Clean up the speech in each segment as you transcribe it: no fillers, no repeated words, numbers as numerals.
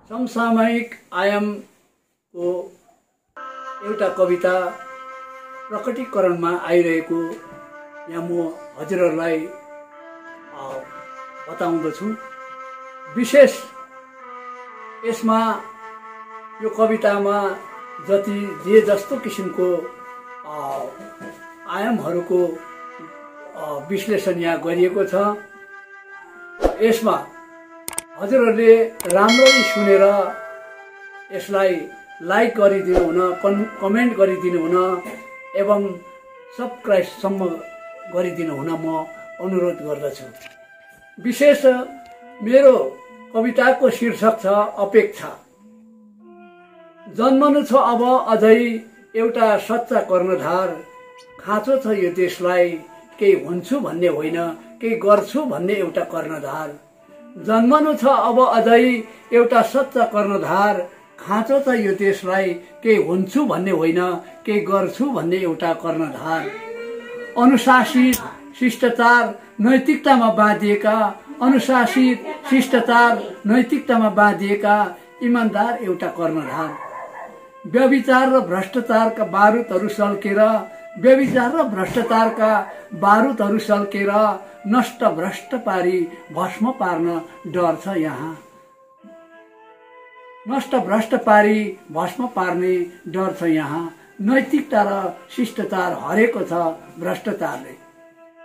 समसामयिक आयामको एउटा कविता प्रकटीकरणमा आइरहेको यहाँ म हजुरहरूलाई बताउँदछु। विशेष यसमा यो कवितामा जति जे जस्तो किसिमको आयामहरूको विश्लेषण यहाँ गरिएको छ। यसमा हजुरहरूले राम्ररी सुनेर यसलाई लाइक गरिदिनु हुन, कमेन्ट गरिदिनु हुन एवं सब्सक्राइबसम्म गरिदिनु हुन म अनुरोध गर्दछु। विशेष मेरो कविताको शीर्षक छ अपेक्षा। जन्मनु छ अब अझै एउटा सच्चा कर्णधार, खाँचो छ यो देशलाई केही हुन्छु भन्ने होइन केही गर्छु भन्ने एउटा कर्णधार। जन्मनु छ अब अझै एउटा सच्चा कर्णधार, खाँचो छ यो देशलाई केही हुन्छु भन्ने होइन केही गर्छु भन्ने एउटा कर्णधार। अनुशासित शिष्टाचार नैतिकतामा बाँधिएका, अनुशासित शिष्टाचार नैतिकतामा बाँधिएका इमानदार एउटा कर्णधार। व्यभिचार र भ्रष्टाचारका बारुदहरू सल्केर, व्यभिचार र भ्रष्टाचारका बारुदहरू सल्केर नष्ट भ्रष्ट पारी भस्म पार्न डर छ यहाँ। नष्ट भ्रष्ट पारी भस्म पार्ने डर छ यहाँ। नैतिकता र शिष्टाचार हरेको छ भ्रष्टाचारले,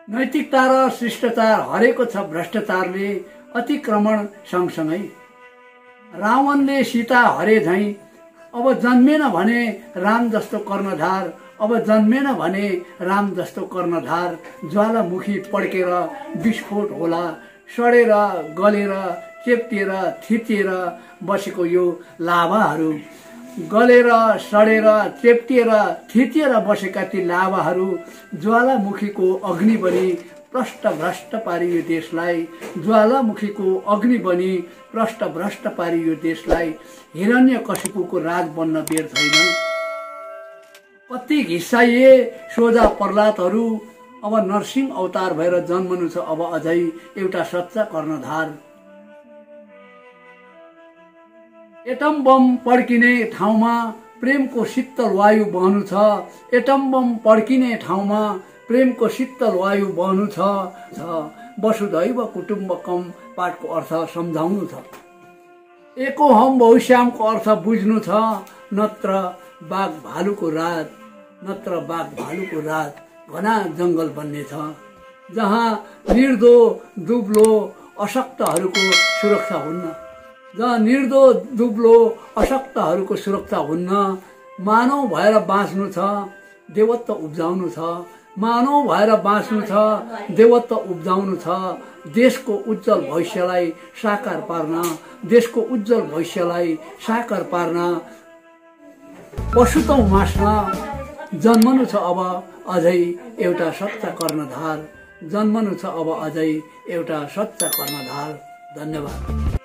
नैतिकता र शिष्टाचार हरेको छ भ्रष्टाचारले। अतिक्रमण सँगसँगै रावणले सीता हरे झैं अब जन्मेन भने राम जस्तो कर्णधार, अब जन्मेन भने राम जस्तो कर्णधार। ज्वालामुखी पड्केर विस्फोट होला, सडेर गलेर चेप्टिएर थिचिएर बसेको यो लाभाहरू, गलेर सडेर चेप्टिएर थिचिएर बसेका ती लाभाहरू ज्वालामुखीको अग्नि बनी प्रष्ट भ्रष्ट पारी यो देशलाई, ज्वालामुखीको अग्नि बनी प्रष्ट भ्रष्ट पारी यो देशलाई। हिरण्यकशिपुको राज बन्न बेर छैन। कति घिसाइए सोझा प्रहलादहरू, अब नरसिंह अवतार भएर जन्मनु छ अब अझै एउटा सच्चा कर्णधार। एटम बम पड्किने ठाउँमा प्रेमको शीतल वायु बहनु छ, एटम बम पड्किने ठाउँमा प्रेमको शीतल वायु बहनु छ। वसुधैव कुटुम्बकम पाठको अर्थ सम्झाउनु छ। एको हम बहुश्यामको अर्थ बुझ्नु छ। नत्र बाघ भालुको राज, नत्र बाघ भालुको राज घना जंगल बन्ने छ, जहाँ निर्दो दुब्लो अशक्तहरूको सुरक्षा हुन्न, जहाँ निर्दो दुब्लो अशक्तहरूको सुरक्षा हुन्न। मानव भएर बाँच्नु छ, देवत्व उब्जाउनु छ, मानव भएर बाँच्नु छ, देवत्व उब्जाउनु छ। देशको उज्जवल भविष्यलाई साकार पार्न, देशको उज्जवल भविष्यलाई साकार पार्न पशुतौं मास्न जन्मनु छ अब अझै एउटा सच्चा कर्णधार, जन्मनु छ अब अझै एउटा सच्चा कर्णधार। धन्यवाद।